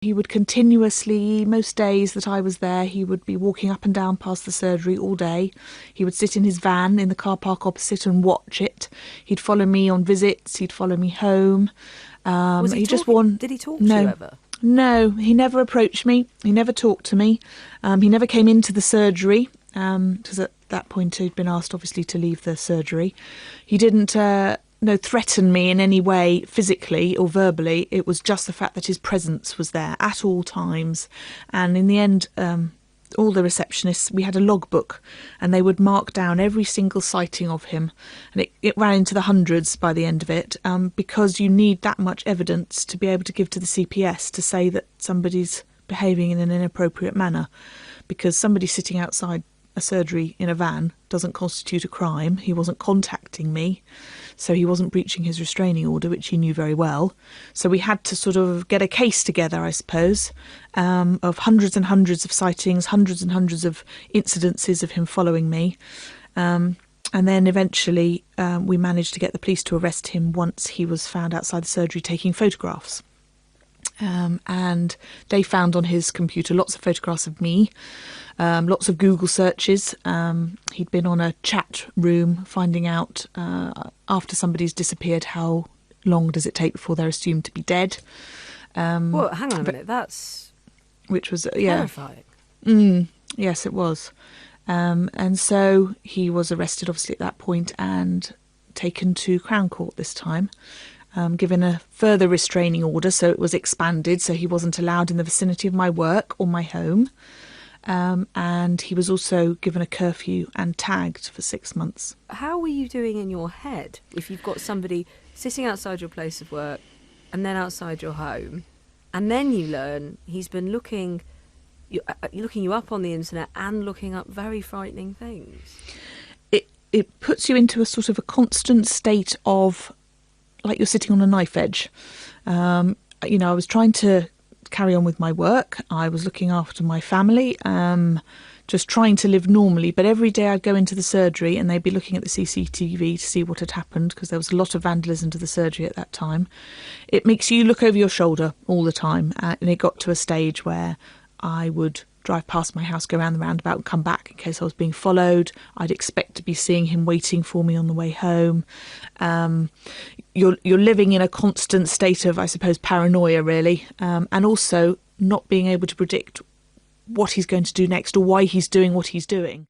He would continuously, most days that I was there, he would be walking up and down past the surgery all day. He would sit in his van in the car park opposite and watch it. He'd follow me on visits. He'd follow me home. Was he just talking? Did he talk to you ever? No, he never approached me. He never talked to me. He never came into the surgery because at that point he'd been asked, obviously, to leave the surgery. He didn't threaten me in any way, physically or verbally. It was just the fact that his presence was there at all times. And in the end, all the receptionists, we had a logbook, and they would mark down every single sighting of him. And it ran into the hundreds by the end of it, because you need that much evidence to be able to give to the CPS to say that somebody's behaving in an inappropriate manner. Because somebody sitting outside a surgery in a van doesn't constitute a crime. He wasn't contacting me, so he wasn't breaching his restraining order, which he knew very well. So we had to sort of get a case together, I suppose, of hundreds and hundreds of sightings, hundreds and hundreds of incidences of him following me. And then eventually we managed to get the police to arrest him once he was found outside the surgery taking photographs. And they found on his computer lots of photographs of me, lots of Google searches. He'd been on a chat room finding out after somebody's disappeared how long does it take before they're assumed to be dead. Well, hang on a minute, that's which was terrifying. Yes, it was. And so he was arrested, obviously, at that point and taken to Crown Court this time. Given a further restraining order, so it was expanded, so he wasn't allowed in the vicinity of my work or my home. And he was also given a curfew and tagged for 6 months. How were you doing in your head if you've got somebody sitting outside your place of work and then outside your home, and then you learn he's been looking you up on the internet and looking up very frightening things? It puts you into a sort of a constant state of, like you're sitting on a knife edge. I was trying to carry on with my work. I was looking after my family, just trying to live normally. But every day I'd go into the surgery and they'd be looking at the CCTV to see what had happened, because there was a lot of vandalism to the surgery at that time. It makes you look over your shoulder all the time. And it got to a stage where I would drive past my house, go around the roundabout and come back in case I was being followed. I'd expect to be seeing him waiting for me on the way home. You're living in a constant state of, I suppose, paranoia, really, and also not being able to predict what he's going to do next or why he's doing what he's doing.